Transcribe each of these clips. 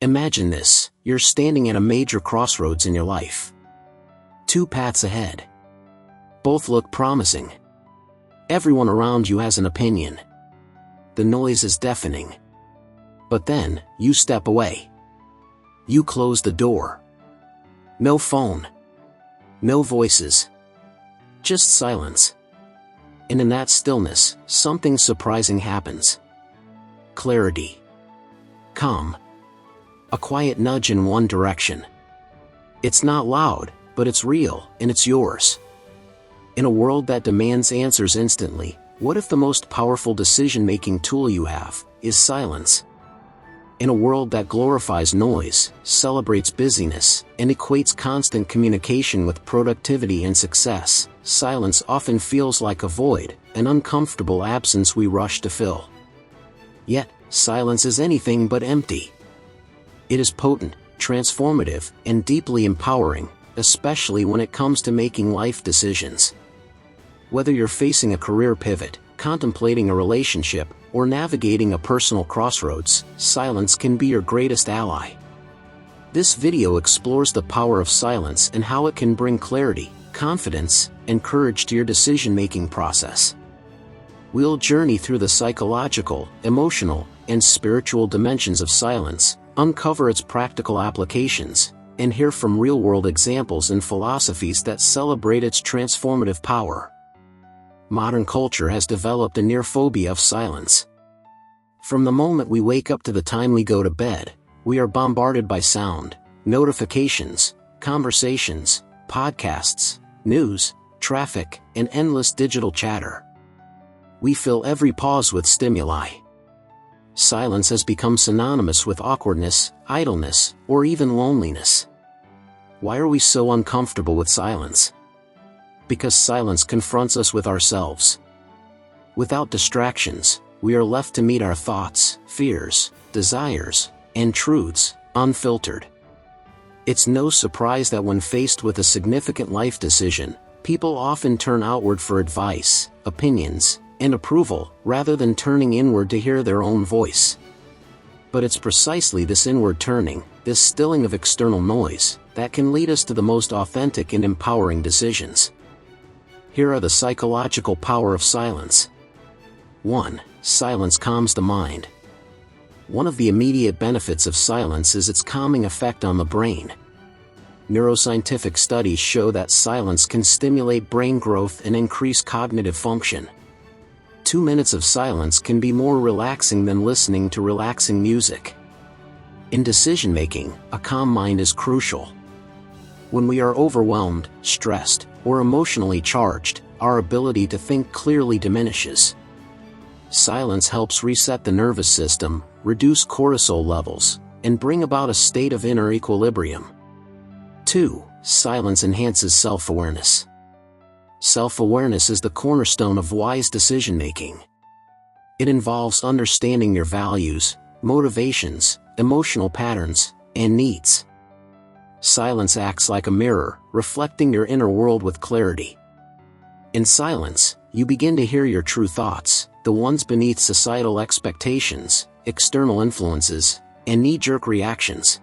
Imagine this: you're standing at a major crossroads in your life. Two paths ahead. Both look promising. Everyone around you has an opinion. The noise is deafening. But then, you step away. You close the door. No phone. No voices. Just silence. And in that stillness, something surprising happens. Clarity. Calm. A quiet nudge in one direction. It's not loud, but it's real, and it's yours. In a world that demands answers instantly, what if the most powerful decision-making tool you have is silence? In a world that glorifies noise, celebrates busyness, and equates constant communication with productivity and success, silence often feels like a void, an uncomfortable absence we rush to fill. Yet, silence is anything but empty. It is potent, transformative, and deeply empowering, especially when it comes to making life decisions. Whether you're facing a career pivot, contemplating a relationship, or navigating a personal crossroads, silence can be your greatest ally. This video explores the power of silence and how it can bring clarity, confidence, and courage to your decision-making process. We'll journey through the psychological, emotional, and spiritual dimensions of silence, uncover its practical applications, and hear from real-world examples and philosophies that celebrate its transformative power. Modern culture has developed a near phobia of silence. From the moment we wake up to the time we go to bed, we are bombarded by sound, notifications, conversations, podcasts, news, traffic, and endless digital chatter. We fill every pause with stimuli. Silence has become synonymous with awkwardness, idleness, or even loneliness. Why are we so uncomfortable with silence? Because silence confronts us with ourselves. Without distractions, we are left to meet our thoughts, fears, desires, and truths, unfiltered. It's no surprise that when faced with a significant life decision, people often turn outward for advice, opinions, and approval, rather than turning inward to hear their own voice. But it's precisely this inward turning, this stilling of external noise, that can lead us to the most authentic and empowering decisions. Here are the psychological power of silence. 1. Silence calms the mind. One of the immediate benefits of silence is its calming effect on the brain. Neuroscientific studies show that silence can stimulate brain growth and increase cognitive function. 2 minutes of silence can be more relaxing than listening to relaxing music. In decision-making, a calm mind is crucial. When we are overwhelmed, stressed, or emotionally charged, our ability to think clearly diminishes. Silence helps reset the nervous system, reduce cortisol levels, and bring about a state of inner equilibrium. 2. Silence enhances self-awareness. Self-awareness is the cornerstone of wise decision-making. It involves understanding your values, motivations, emotional patterns, and needs. Silence acts like a mirror, reflecting your inner world with clarity. In silence, you begin to hear your true thoughts, the ones beneath societal expectations, external influences, and knee-jerk reactions.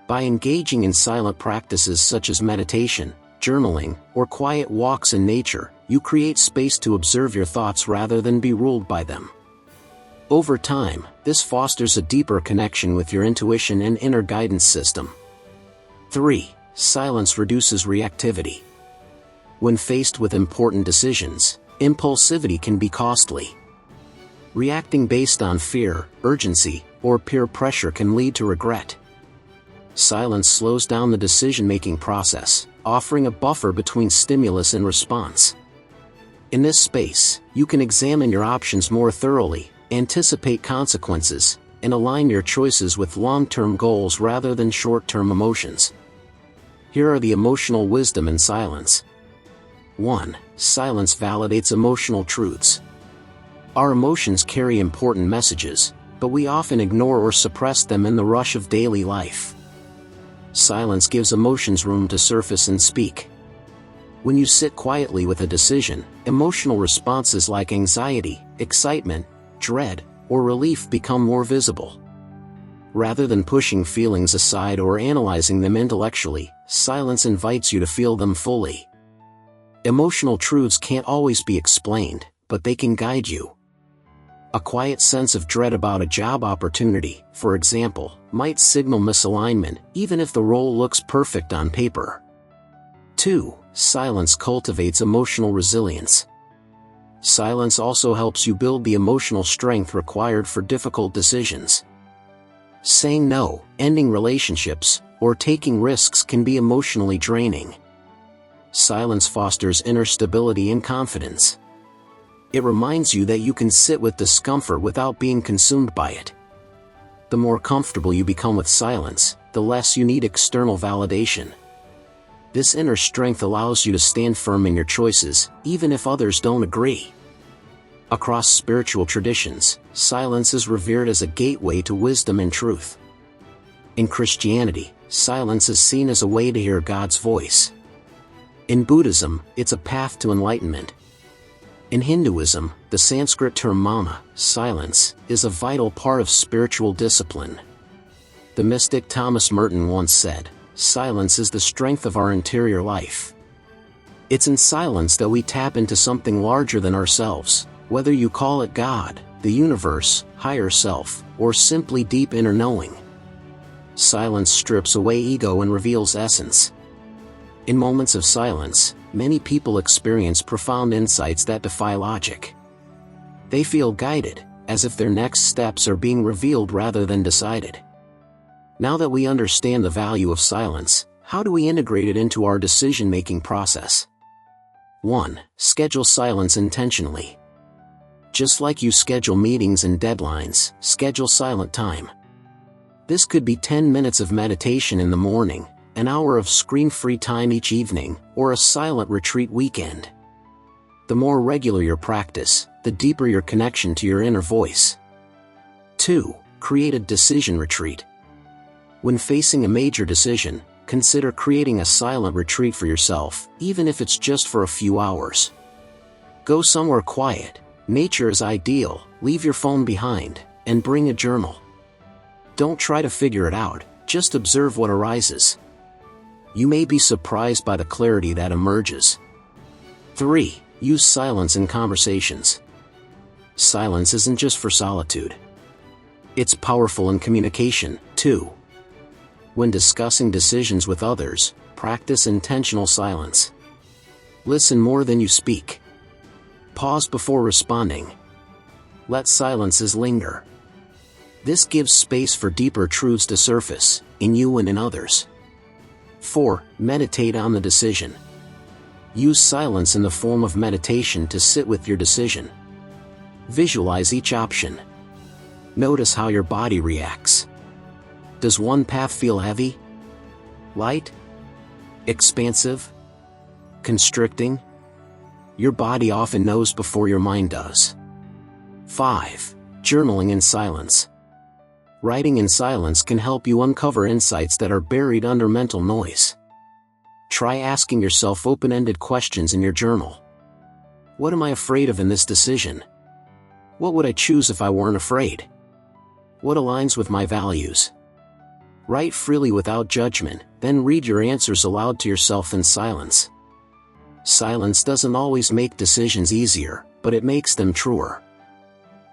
By engaging in silent practices such as meditation, journaling, or quiet walks in nature, you create space to observe your thoughts rather than be ruled by them. Over time, this fosters a deeper connection with your intuition and inner guidance system. 3. Silence reduces reactivity. When faced with important decisions, impulsivity can be costly. Reacting based on fear, urgency, or peer pressure can lead to regret. Silence slows down the decision-making process, offering a buffer between stimulus and response. In this space, you can examine your options more thoroughly, anticipate consequences, and align your choices with long-term goals rather than short-term emotions. Here are the emotional wisdom in silence. 1. Silence validates emotional truths. Our emotions carry important messages, but we often ignore or suppress them in the rush of daily life. Silence gives emotions room to surface and speak. When you sit quietly with a decision, emotional responses like anxiety, excitement, dread, or relief become more visible. Rather than pushing feelings aside or analyzing them intellectually, silence invites you to feel them fully. Emotional truths can't always be explained, but they can guide you. A quiet sense of dread about a job opportunity, for example, might signal misalignment, even if the role looks perfect on paper. 2. Silence cultivates emotional resilience. Silence also helps you build the emotional strength required for difficult decisions. Saying no, ending relationships, or taking risks can be emotionally draining. Silence fosters inner stability and confidence. It reminds you that you can sit with discomfort without being consumed by it. The more comfortable you become with silence, the less you need external validation. This inner strength allows you to stand firm in your choices, even if others don't agree. Across spiritual traditions, silence is revered as a gateway to wisdom and truth. In Christianity, silence is seen as a way to hear God's voice. In Buddhism, it's a path to enlightenment. In Hinduism, the Sanskrit term mauna, silence, is a vital part of spiritual discipline. The mystic Thomas Merton once said, "Silence is the strength of our interior life." It's in silence that we tap into something larger than ourselves, whether you call it God, the universe, higher self, or simply deep inner knowing. Silence strips away ego and reveals essence. In moments of silence, many people experience profound insights that defy logic. They feel guided, as if their next steps are being revealed rather than decided. Now that we understand the value of silence, how do we integrate it into our decision-making process? 1. Schedule silence intentionally. Just like you schedule meetings and deadlines, schedule silent time. This could be 10 minutes of meditation in the morning, an hour of screen-free time each evening, or a silent retreat weekend. The more regular your practice, the deeper your connection to your inner voice. 2. Create a decision retreat. When facing a major decision, consider creating a silent retreat for yourself, even if it's just for a few hours. Go somewhere quiet. Nature is ideal. Leave your phone behind, and bring a journal. Don't try to figure it out, just observe what arises. You may be surprised by the clarity that emerges. 3. Use silence in conversations. Silence isn't just for solitude. It's powerful in communication, too. When discussing decisions with others, practice intentional silence. Listen more than you speak. Pause before responding. Let silences linger. This gives space for deeper truths to surface, in you and in others. 4. Meditate on the decision. Use silence in the form of meditation to sit with your decision. Visualize each option. Notice how your body reacts. Does one path feel heavy? Light? Expansive? Constricting? Your body often knows before your mind does. 5. Journaling in silence. Writing in silence can help you uncover insights that are buried under mental noise. Try asking yourself open-ended questions in your journal. What am I afraid of in this decision? What would I choose if I weren't afraid? What aligns with my values? Write freely without judgment, then read your answers aloud to yourself in silence. Silence doesn't always make decisions easier, but it makes them truer.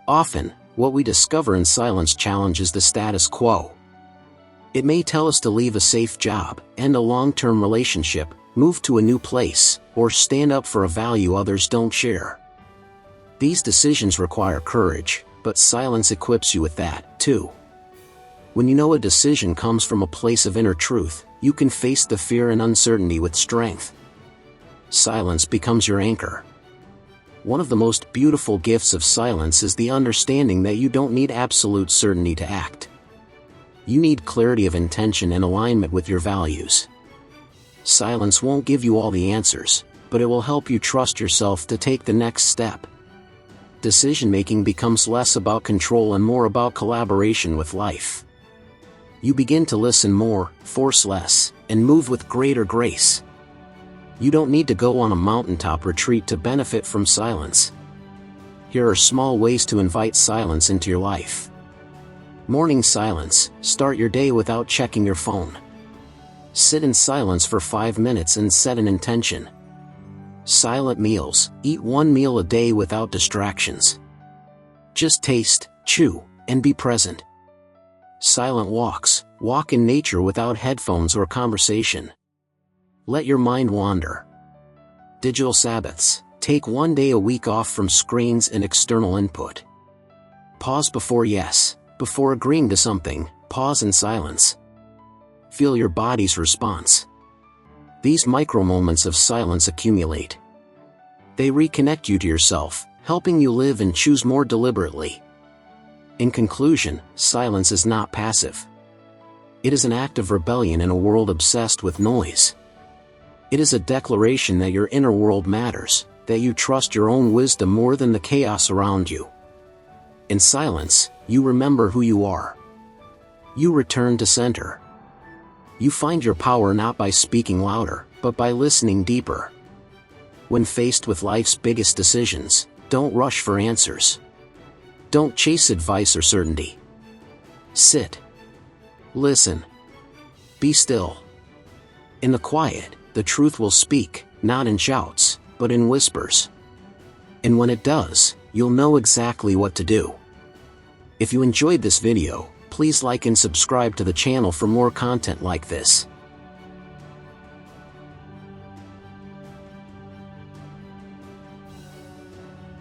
Often, what we discover in silence challenges the status quo. It may tell us to leave a safe job, end a long-term relationship, move to a new place, or stand up for a value others don't share. These decisions require courage, but silence equips you with that, too. When you know a decision comes from a place of inner truth, you can face the fear and uncertainty with strength. Silence becomes your anchor. One of the most beautiful gifts of silence is the understanding that you don't need absolute certainty to act. You need clarity of intention and alignment with your values. Silence won't give you all the answers, but it will help you trust yourself to take the next step. Decision-making becomes less about control and more about collaboration with life. You begin to listen more, force less, and move with greater grace. You don't need to go on a mountaintop retreat to benefit from silence. Here are small ways to invite silence into your life. Morning silence. Start your day without checking your phone. Sit in silence for 5 minutes and set an intention. Silent meals. Eat 1 meal a day without distractions. Just taste, chew, and be present. Silent walks. Walk in nature without headphones or conversation. Let your mind wander. Digital Sabbaths. Take 1 day a week off from screens and external input. Pause before agreeing to something, pause in silence. Feel your body's response. These micro-moments of silence accumulate. They reconnect you to yourself, helping you live and choose more deliberately. In conclusion, silence is not passive. It is an act of rebellion in a world obsessed with noise. It is a declaration that your inner world matters, that you trust your own wisdom more than the chaos around you. In silence, you remember who you are. You return to center. You find your power not by speaking louder, but by listening deeper. When faced with life's biggest decisions, don't rush for answers. Don't chase advice or certainty. Sit. Listen. Be still. In the quiet, the truth will speak, not in shouts, but in whispers. And when it does, you'll know exactly what to do. If you enjoyed this video, please like and subscribe to the channel for more content like this.